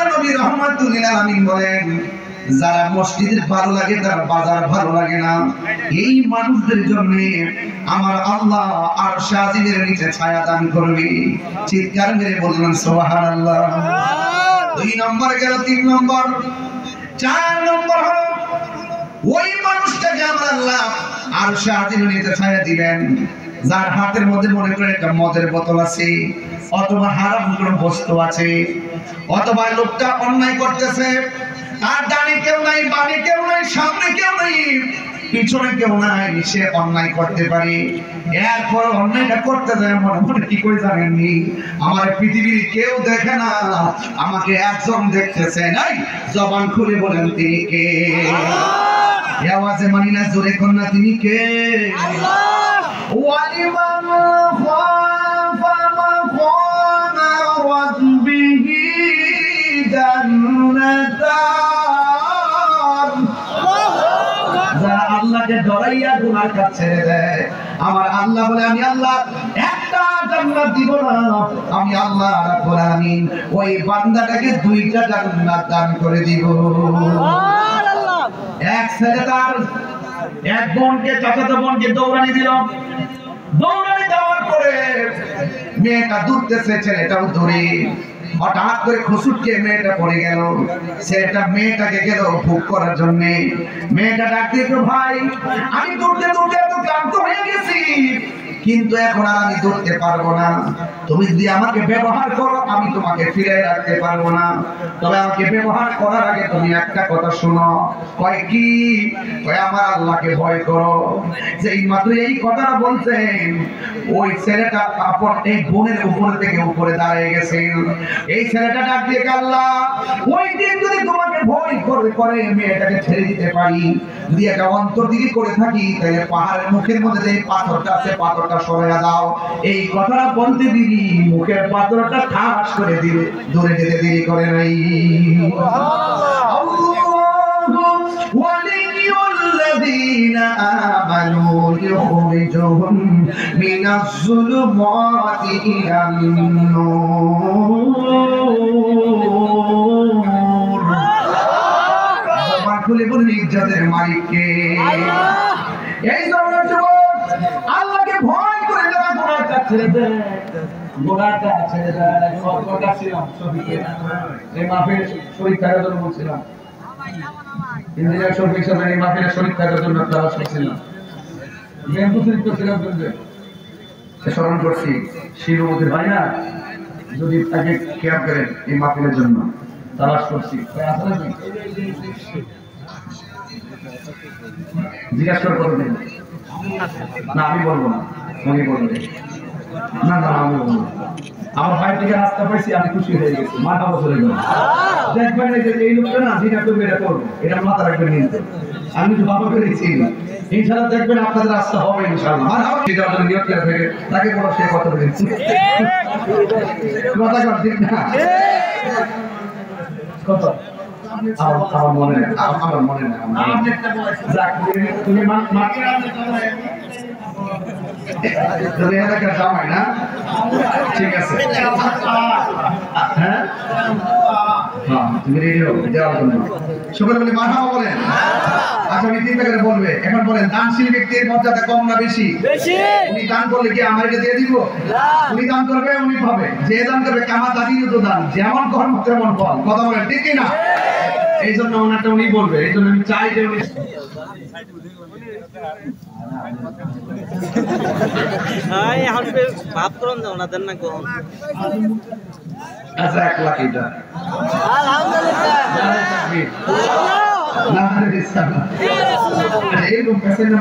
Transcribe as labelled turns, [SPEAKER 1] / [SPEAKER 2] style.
[SPEAKER 1] আল্লাহর নবী রাহমাতুল লিল আলামিন বলেন, যারা মসজিদের ভালো লাগে তারা বাজার ভালো লাগে না। এই মানুষদের জন্য আমার আল্লাহ আরশ আজিমের নিচে ছায়া দান করবে। চিৎকার মেরে বললেন সুবহানাল্লাহ। 2 নম্বর গেল, 3 নম্বর, 4 নম্বর হলো ওই মানুষটাকে আমার আল্লাহ আরশ আজিমের নিচে ছায়া দিবেন যার হাতের মধ্যে মনে করে একটা মদের বোতল আছে, অথবা হারাম কোনো বস্তু আছে, অথবা লোকটা অন্যায় করতেছে, তার ডানে কেউ নাই, বামে কেউ নাই, সামনে কেউ নাই, পিছনে কেউ নাই, সে অন্যায় করতে পারে। এরপর অন্যায়টা করতে যায় মনে মনে কি করে জানেননি, আমার পৃথিবীর কেউ দেখে না, আমাকে একজন দেখতেছে। নাই জবান খুলে বলেন তিনি কে? আওয়াজে মানি না, জোরে কোন না, তিনি কে? ওয়ালিমান খাফা মাকামা রাব্বিহি জান্নাতান। যারা আল্লাহকে ডরাইয়া গুনাহ কাজ ছেড়ে দেয়, আমার আল্লাহ বলে আমি আল্লাহ একটা জান্নাত দিব না, আমি আল্লাহ রাব্বুল আলামিন ওই বান্দাটাকে 2টা জান্নাত দান করে দিব। সুবহানাল্লাহ। এক ছেলে তার এক বোনকে, চাচাতো বোনকে দৌড়ানি দিল। দৌড়ানি দেওয়ার পরে মেয়েটা দৌড়তেছে, ছেলেটাও দৌড়ে। হঠাৎ করে খুসুটকে মেয়েটা পড়ে গেল। ছেলেটা মেয়েটাকে গেল ভোগ করার জন্য। মেয়েটা ডাক দিয়ে, ভাই আমি দৌড়তে দৌড়তে এত ক্লান্ত হয়ে গেছি, কিন্তু এখন আর আমি দৌড়তে পারবো না। তুমি যদি আমাকে ব্যবহার করো আমি তোমাকে ফিরে রাখতে পারবো না, তবে আমাকে ব্যবহার করার আগে তুমি একটা কথা শোনো। কয় কি? কয় আমার আল্লাহকে ভয় করো। যেই মাত্র এই কথাটা বলছেন, ওই ছেলেটা আপন এই বোনের উপরে থেকে উপরে দাঁড়িয়ে গেছেন। এই ছেলেটা ডাক দিয়ে, আল্লাহ ওই দিন যদি তোমাকে ভয় করে মেয়েটাকে ছেড়ে দিতে পারি, যদি একটা অন্তর্দিকে করে থাকি, তাহলে পাহাড়ের মুখের মধ্যে যে পাথরটা আছে পাথরটা সরাইয়া দাও। এই কথাটা বলতে দিবি মুখের পাথরটা ঠাস করে দিবে, দূরে যেতে দেরি করে নাই। ওয়ালিয়ুল্লাযীনা আমানু ইখরিজুহুম মিনাজ যুলুমাতি ইলান নূর। খুলে বলুন ইজ্জতের মালিককে। এই জন্য যুবক আল্লাহকে ভয় করে যারা গুনাহ কাজ ছেড়ে দেয়, গুনাহ কাজ ছেড়ে দেয়। সতর্কতা ছিলাম সবিকে এই মাহফিল শরীর থাকার জন্য বলছিলাম, ইঞ্জিনিয়ার শফিক সাহেব এই মাহফিলে শরীর থাকার জন্য তারা শুনছিলাম, বেঙ্গুসিত ছিলাম বলতে স্মরণ করছি। শিরুমতির ভাই না, যদি তাকে কেয়ার করেন এই মাহফিলের জন্য তালাশ করছি, জিজ্ঞাসা করে কতদিন? না আমি বলবো না, উনি বলবে। না না আমি বলবো। আমার ভাই থেকে রাস্তা পাইছি, আমি খুশি হয়ে গেছি। মাথা বছরে গেল দেখবেন এই লোকটা না যেটা করবে এটা করবো, এটা মাথা রাখবেন। কিন্তু আমি তো বাবা পেরেছি, ইনশাআল্লাহ দেখবেন আপনাদের রাস্তা হবে ইনশাআল্লাহ। আর আমার যেটা আপনাদের নিয়ত করে থাকে তাকে বলো সে কথা বলেছি, কথা কর ঠিক না? কত আমার মনে নেই, আমার মনে নেই। তুমি তুমি এলাকার জামাই না? ঠিক আছে, হ্যাঁ হ্যাঁ তুমি রেডি হো দেওয়ার জন্য। সকলে বলে মারহাবা বলেন। আচ্ছা উনি 3 টাকা বলবে। এখন বলেন দানশীল ব্যক্তির মর্যাদা কম না বেশি? বেশি। উনি দান করলে কি আমাকে দিয়ে দিব? উনি দান করবে, উনি পাবে। যে দান করবে কামা দাদিও তো দান, যেমন কর্ম তেমন ফল। কথা বলেন ঠিক কি না? এই জন্য ওনারটা উনি বলবে। এই জন্য আমি চাই যে উনি
[SPEAKER 2] ভাব করুন না ওনাদের না কোন।
[SPEAKER 1] আচ্ছা 1 লাখ এটা আলহামদুলিল্লাহ। না এরকম পেশেন্ট